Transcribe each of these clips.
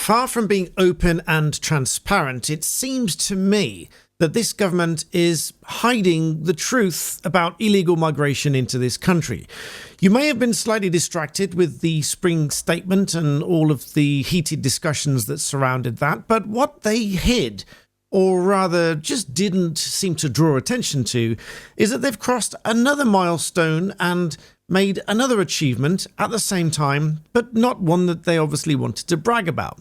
Far from being open and transparent, it seems to me that this government is hiding the truth about illegal migration into this country. You may have been slightly distracted with the spring statement and all of the heated discussions that surrounded that, but what they hid, or rather just didn't seem to draw attention to, is that they've crossed another milestone and made another achievement at the same time, but not one that they obviously wanted to brag about.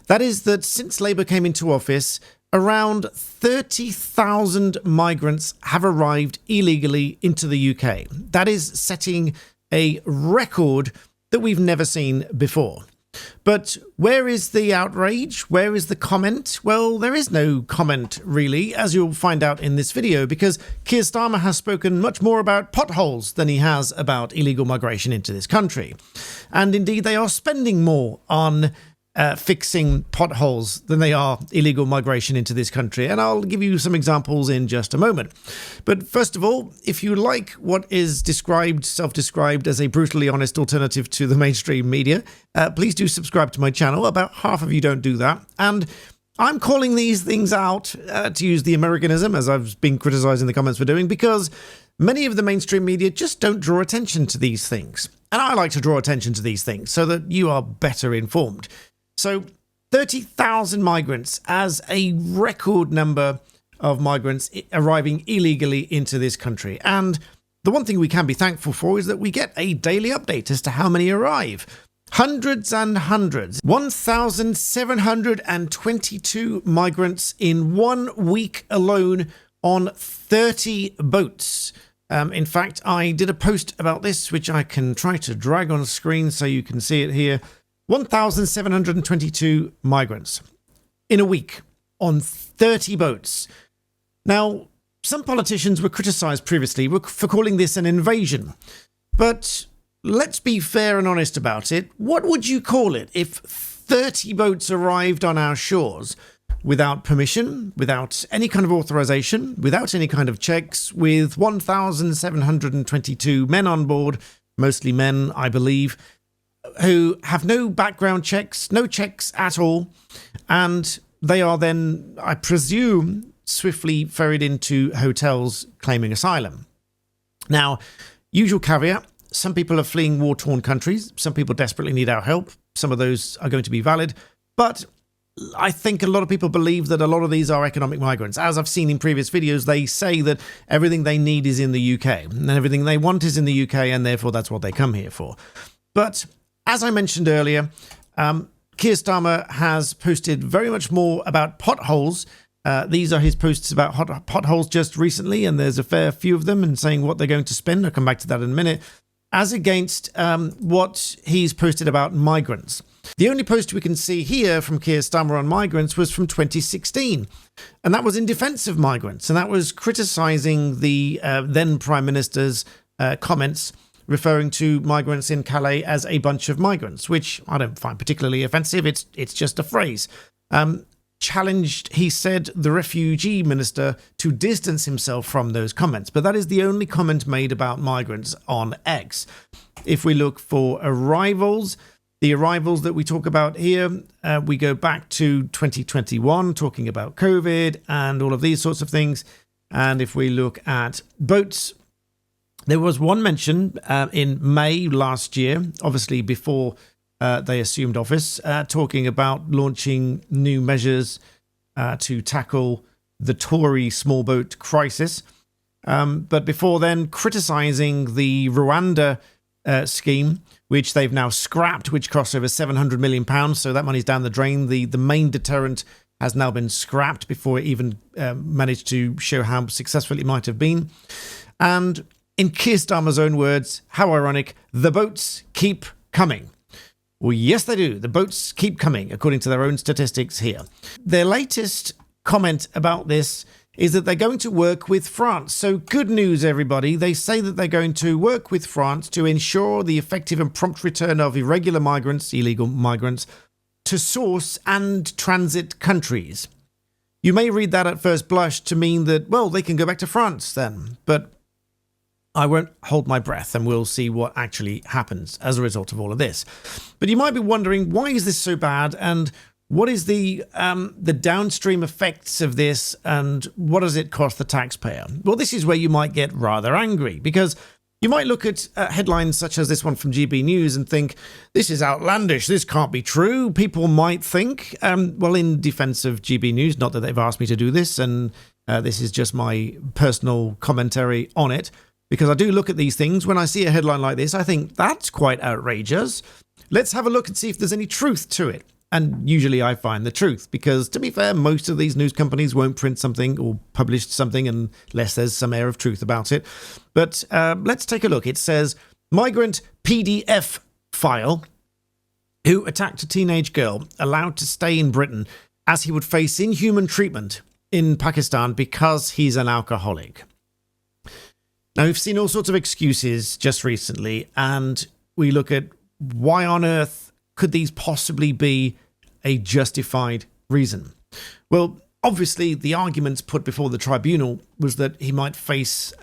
That is that since Labour came into office, around 30,000 migrants have arrived illegally into the UK. That is setting a record that we've never seen before. But where is the outrage? Where is the comment? Well, there is no comment, really, as you'll find out in this video, because Keir Starmer has spoken much more about potholes than he has about illegal migration into this country. And indeed, they are spending more on fixing potholes than they are illegal migration into this country. And I'll give you some examples in just a moment. But first of all, if you like what is self-described as a brutally honest alternative to the mainstream media, please do subscribe to my channel. About half of you don't do that. And I'm calling these things out, to use the Americanism, as I've been criticized in the comments for doing, because many of the mainstream media just don't draw attention to these things. And I like to draw attention to these things so that you are better informed. So 30,000 migrants as a record number of migrants arriving illegally into this country. And the one thing we can be thankful for is that we get a daily update as to how many arrive. Hundreds and hundreds. 1,722 migrants in 1 week alone on 30 boats. In fact, I did a post about this, which I can try to drag on screen so you can see it here. 1,722 migrants in a week on 30 boats. Now, some politicians were criticised previously for calling this an invasion. But let's be fair and honest about it. What would you call it if 30 boats arrived on our shores without permission, without any kind of authorisation, without any kind of checks, with 1,722 men on board, mostly men, I believe, who have no background checks, no checks at all, and they are then, I presume, swiftly ferried into hotels claiming asylum. Now, usual caveat, some people are fleeing war-torn countries, some people desperately need our help, some of those are going to be valid, but I think a lot of people believe that a lot of these are economic migrants. As I've seen in previous videos, they say that everything they need is in the UK, and everything they want is in the UK, and therefore that's what they come here for. But as I mentioned earlier, Keir Starmer has posted very much more about potholes. These are his posts about potholes just recently, and there's a fair few of them, and saying what they're going to spend. I'll come back to that in a minute. As against what he's posted about migrants. The only post we can see here from Keir Starmer on migrants was from 2016. And that was in defence of migrants. And that was criticising the then Prime Minister's comments referring to migrants in Calais as a bunch of migrants, which I don't find particularly offensive. It's just a phrase. Challenged, he said, the refugee minister to distance himself from those comments. But that is the only comment made about migrants on X. If we look for arrivals, the arrivals that we talk about here, we go back to 2021, talking about COVID and all of these sorts of things. And if we look at boats, there was one mention in May last year, obviously before they assumed office, talking about launching new measures to tackle the Tory small boat crisis. But before then, criticising the Rwanda scheme, which they've now scrapped, which cost over £700 million. So that money's down the drain. The main deterrent has now been scrapped before it even managed to show how successful it might have been. And in Keir Starmer's own words, how ironic, the boats keep coming. Well, yes, they do. The boats keep coming, according to their own statistics here. Their latest comment about this is that they're going to work with France. So good news, everybody. They say that they're going to work with France to ensure the effective and prompt return of irregular migrants, illegal migrants, to source and transit countries. You may read that at first blush to mean that, well, they can go back to France then. But I won't hold my breath, and we'll see what actually happens as a result of all of this. But you might be wondering, why is this so bad, and What is the downstream effects of this, and what does it cost the taxpayer? Well, this is where you might get rather angry, because you might look at headlines such as this one from GB News and think, this is outlandish, this can't be true. People might think, well, in defense of GB News, not that they've asked me to do this, and this is just my personal commentary on it, because I do look at these things. When I see a headline like this, I think, that's quite outrageous. Let's have a look and see if there's any truth to it. And usually I find the truth, because to be fair, most of these news companies won't print something or publish something unless there's some air of truth about it. But let's take a look. It says, migrant PDF file who attacked a teenage girl allowed to stay in Britain as he would face inhuman treatment in Pakistan because he's an alcoholic. Now, we've seen all sorts of excuses just recently, and we look at why on earth could these possibly be a justified reason? Well, obviously, the arguments put before the tribunal was that he might face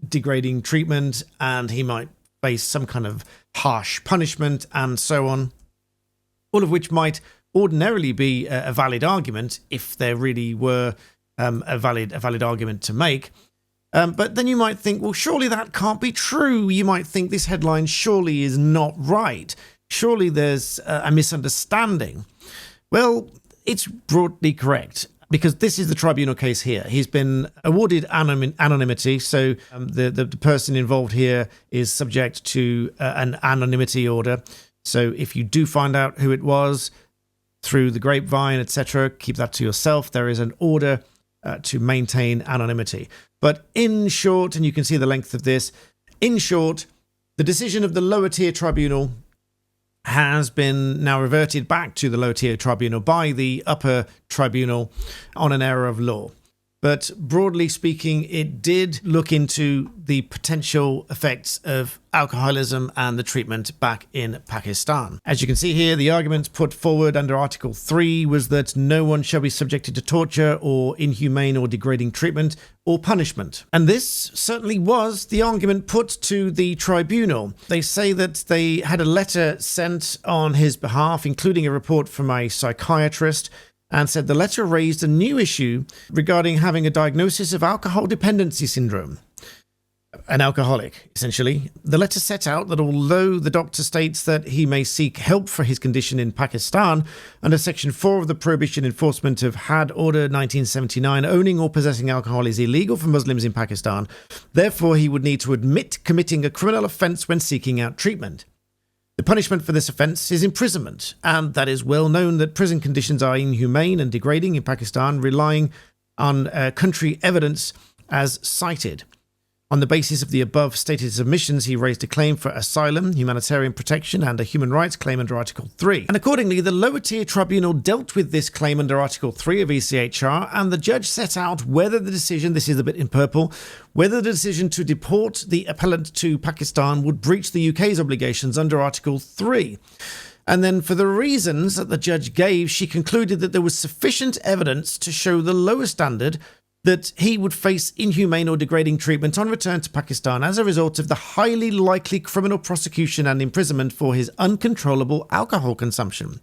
degrading treatment and he might face some kind of harsh punishment and so on, all of which might ordinarily be a valid argument if there really were a valid argument to make. But then you might think, well, surely that can't be true. You might think this headline surely is not right. Surely there's a misunderstanding. Well, it's broadly correct, because this is the tribunal case here. He's been awarded anonymity, so the person involved here is subject to an anonymity order. So if you do find out who it was through the grapevine, etc., keep that to yourself. There is an order to maintain anonymity. But in short, and you can see the length of this, in short, the decision of the lower tier tribunal has been now reverted back to the lower tier tribunal by the upper tribunal on an error of law. But broadly speaking, it did look into the potential effects of alcoholism and the treatment back in Pakistan. As you can see here, the argument put forward under Article 3 was that no one shall be subjected to torture or inhumane or degrading treatment or punishment. And this certainly was the argument put to the tribunal. They say that they had a letter sent on his behalf, including a report from a psychiatrist, and said the letter raised a new issue regarding having a diagnosis of alcohol dependency syndrome. An alcoholic, essentially. The letter set out that although the doctor states that he may seek help for his condition in Pakistan under Section 4 of the Prohibition Enforcement of Had Order 1979, owning or possessing alcohol is illegal for Muslims in Pakistan. Therefore, he would need to admit committing a criminal offence when seeking out treatment. The punishment for this offence is imprisonment, and that is well known that prison conditions are inhumane and degrading in Pakistan, relying on country evidence as cited. On the basis of the above stated submissions, he raised a claim for asylum, humanitarian protection, and a human rights claim under Article 3. And accordingly, the lower tier tribunal dealt with this claim under Article 3 of ECHR, and the judge set out whether the decision, this is the bit in purple, whether the decision to deport the appellant to Pakistan would breach the UK's obligations under Article 3. And then for the reasons that the judge gave, she concluded that there was sufficient evidence to show the lower standard that he would face inhumane or degrading treatment on return to Pakistan as a result of the highly likely criminal prosecution and imprisonment for his uncontrollable alcohol consumption.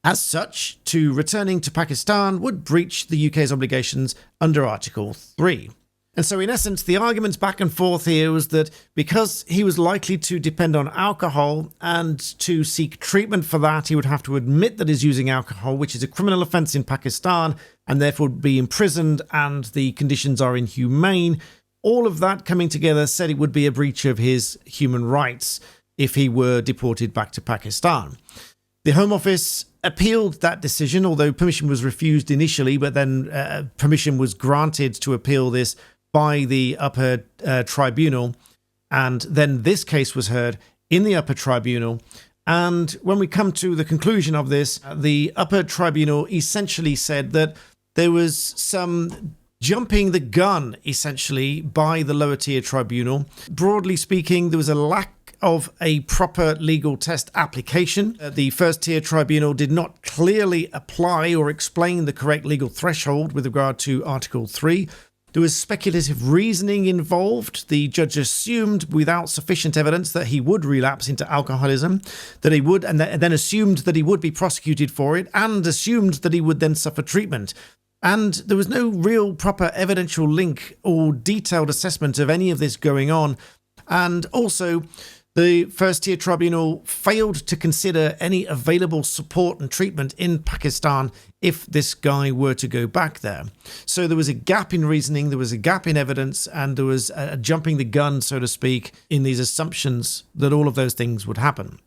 As such, to returning to Pakistan would breach the UK's obligations under Article 3. And so in essence, the arguments back and forth here was that because he was likely to depend on alcohol and to seek treatment for that, he would have to admit that he's using alcohol, which is a criminal offence in Pakistan, and therefore would be imprisoned, and the conditions are inhumane. All of that coming together said it would be a breach of his human rights if he were deported back to Pakistan. The Home Office appealed that decision, although permission was refused initially, but then permission was granted to appeal this by the upper tribunal, and then this case was heard in the upper tribunal. And when we come to the conclusion of this, the upper tribunal essentially said that there was some jumping the gun, essentially, by the lower tier tribunal. Broadly speaking, there was a lack of a proper legal test application. The first tier tribunal did not clearly apply or explain the correct legal threshold with regard to Article 3. There was speculative reasoning involved. The judge assumed, without sufficient evidence, that he would relapse into alcoholism, that he would, and then assumed that he would be prosecuted for it, and assumed that he would then suffer treatment. And there was no real proper evidential link or detailed assessment of any of this going on. And also, the first-tier tribunal failed to consider any available support and treatment in Pakistan if this guy were to go back there. So there was a gap in reasoning, there was a gap in evidence, and there was a jumping the gun, so to speak, in these assumptions that all of those things would happen.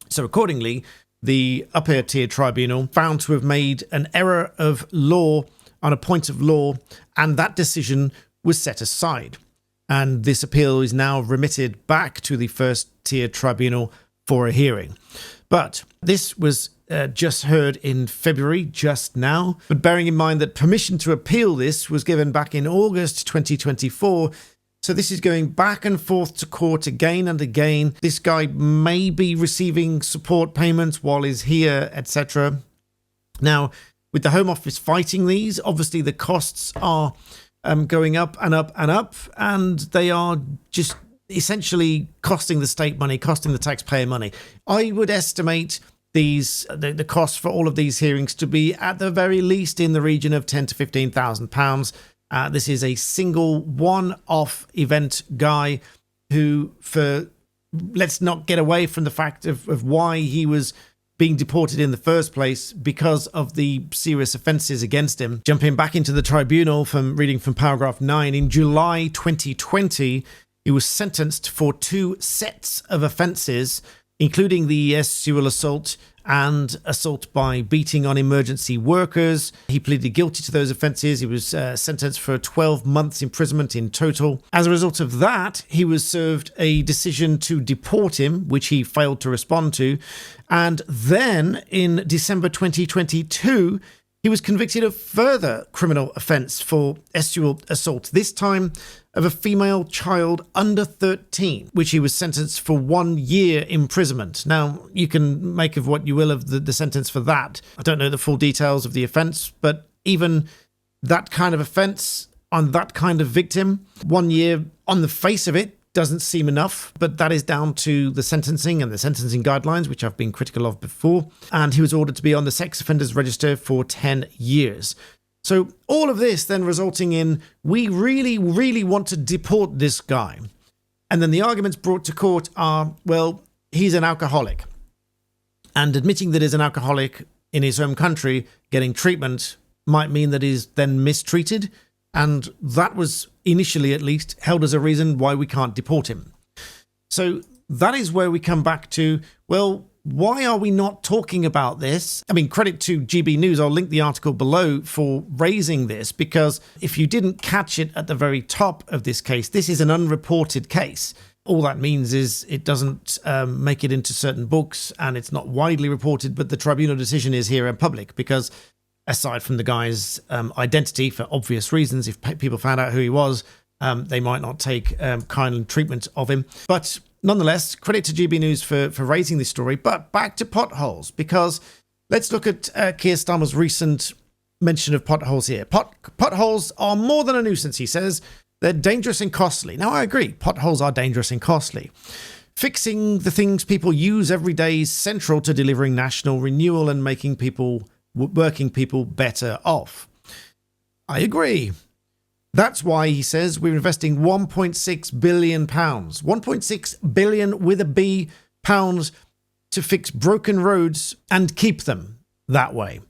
So accordingly, the upper-tier tribunal found to have made an error of law on a point of law, and that decision was set aside. And this appeal is now remitted back to the first-tier tribunal for a hearing. But this was just heard in February, just now. But bearing in mind that permission to appeal this was given back in August 2024, so this is going back and forth to court again and again. This guy may be receiving support payments while he's here, etc. Now, with the Home Office fighting these, obviously the costs are going up and up and up, and they are just essentially costing the state money, costing the taxpayer money. I would estimate the cost for all of these hearings to be at the very least in the region of £10,000 to £15,000. This is a single one-off event guy who, let's not get away from the fact of why he was being deported in the first place, because of the serious offences against him. Jumping back into the tribunal, from reading from paragraph 9, in July 2020, he was sentenced for 2 sets of offences, including the sexual assault and assault by beating on emergency workers. He pleaded guilty to those offences. He was sentenced for 12 months imprisonment in total. As a result of that, he was served a decision to deport him, which he failed to respond to. And then in December 2022, he was convicted of further criminal offence for sexual assault, this time of a female child under 13, which he was sentenced for 1 year imprisonment. Now, you can make of what you will of the sentence for that. I don't know the full details of the offence, but even that kind of offence on that kind of victim, 1 year on the face of it doesn't seem enough, but that is down to the sentencing and the sentencing guidelines, which I've been critical of before. And he was ordered to be on the sex offenders register for 10 years. So all of this then resulting in, we really, really want to deport this guy. And then the arguments brought to court are, well, he's an alcoholic. And admitting that he's an alcoholic in his home country, getting treatment, might mean that he's then mistreated. And that was initially, at least, held as a reason why we can't deport him. So that is where we come back to, well, why are we not talking about this? I mean, credit to GB News. I'll link the article below for raising this, because if you didn't catch it at the very top of this case, this is an unreported case. All that means is it doesn't make it into certain books and it's not widely reported, but the tribunal decision is here in public, because aside from the guy's identity, for obvious reasons, if people found out who he was, they might not take kind treatment of him. But nonetheless, credit to GB News for raising this story. But back to potholes, because let's look at Keir Starmer's recent mention of potholes here. Potholes are more than a nuisance, he says. They're dangerous and costly. Now, I agree. Potholes are dangerous and costly. Fixing the things people use every day is central to delivering national renewal and making working people better off. I agree. That's why, he says, we're investing £1.6 billion. 1.6 billion with a B pounds to fix broken roads and keep them that way.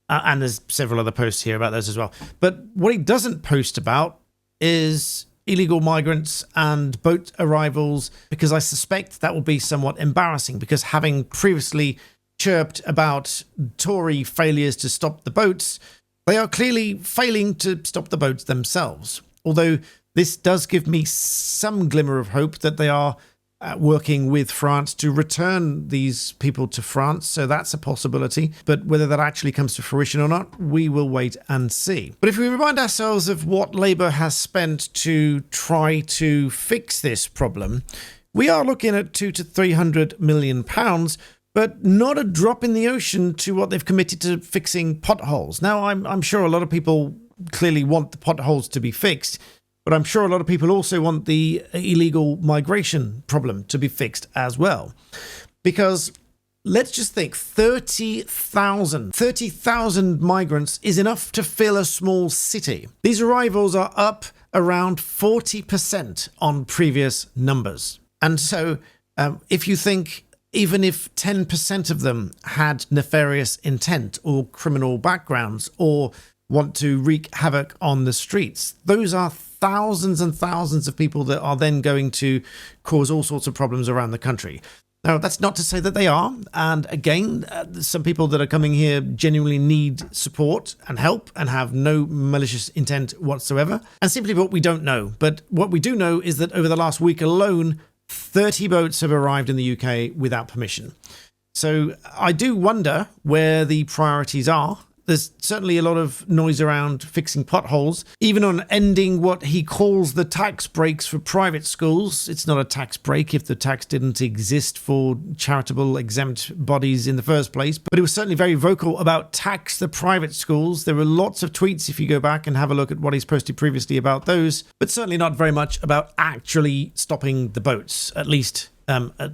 And there's several other posts here about those as well. But what he doesn't post about is illegal migrants and boat arrivals, because I suspect that will be somewhat embarrassing, because having previously chirped about Tory failures to stop the boats, they are clearly failing to stop the boats themselves. Although this does give me some glimmer of hope that they are working with France to return these people to France, so that's a possibility. But whether that actually comes to fruition or not, we will wait and see. But if we remind ourselves of what Labour has spent to try to fix this problem, we are looking at £200 to £300 million, but not a drop in the ocean to what they've committed to fixing potholes. Now, I'm sure a lot of people clearly want the potholes to be fixed, but I'm sure a lot of people also want the illegal migration problem to be fixed as well. Because let's just think, 30,000 migrants is enough to fill a small city. These arrivals are up around 40% on previous numbers. And so if you think, even if 10% of them had nefarious intent or criminal backgrounds or want to wreak havoc on the streets, those are thousands and thousands of people that are then going to cause all sorts of problems around the country. Now, that's not to say that they are. And again, some people that are coming here genuinely need support and help and have no malicious intent whatsoever. And simply put, we don't know. But what we do know is that over the last week alone, 30 boats have arrived in the UK without permission. So I do wonder where the priorities are. There's certainly a lot of noise around fixing potholes, even on ending what he calls the tax breaks for private schools. It's not a tax break if the tax didn't exist for charitable exempt bodies in the first place, but he was certainly very vocal about tax the private schools. There were lots of tweets if you go back and have a look at what he's posted previously about those, but certainly not very much about actually stopping the boats, at least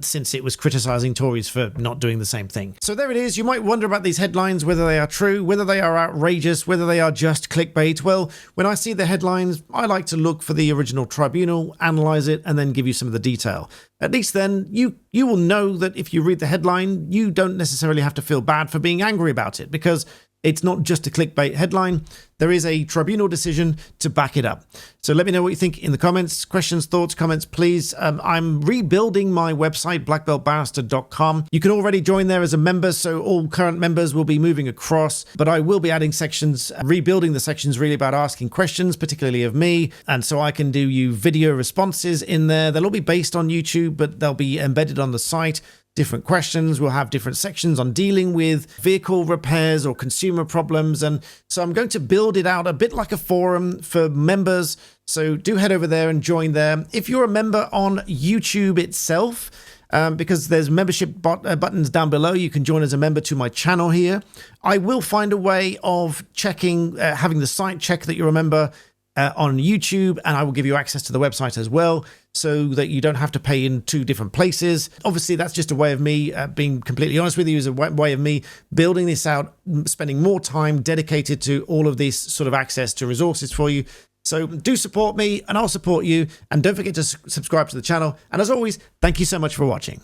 since it was criticising Tories for not doing the same thing. So there it is. You might wonder about these headlines, whether they are true, whether they are outrageous, whether they are just clickbait. Well, when I see the headlines, I like to look for the original tribunal, analyse it, and then give you some of the detail. At least then you will know that if you read the headline, you don't necessarily have to feel bad for being angry about it, because it's not just a clickbait headline. There is a tribunal decision to back it up. So let me know what you think in the comments. Questions, thoughts, comments, please. I'm rebuilding my website, BlackBeltBarrister.com. You can already join there as a member, so all current members will be moving across. But I will be adding sections, rebuilding the sections really about asking questions, particularly of me. And so I can do you video responses in there. They'll all be based on YouTube, but they'll be embedded on the site. Different questions. We'll have different sections on dealing with vehicle repairs or consumer problems. And so I'm going to build it out a bit like a forum for members. So do head over there and join there. If you're a member on YouTube itself, because there's membership buttons down below, you can join as a member to my channel here. I will find a way of checking, having the site check that you're a member on YouTube, and I will give you access to the website as well, so that you don't have to pay in two different places. Obviously, that's just a way of me being completely honest with you, is a way of me building this out, spending more time dedicated to all of this sort of access to resources for you. So do support me, and I'll support you. And don't forget to subscribe to the channel. And as always, thank you so much for watching.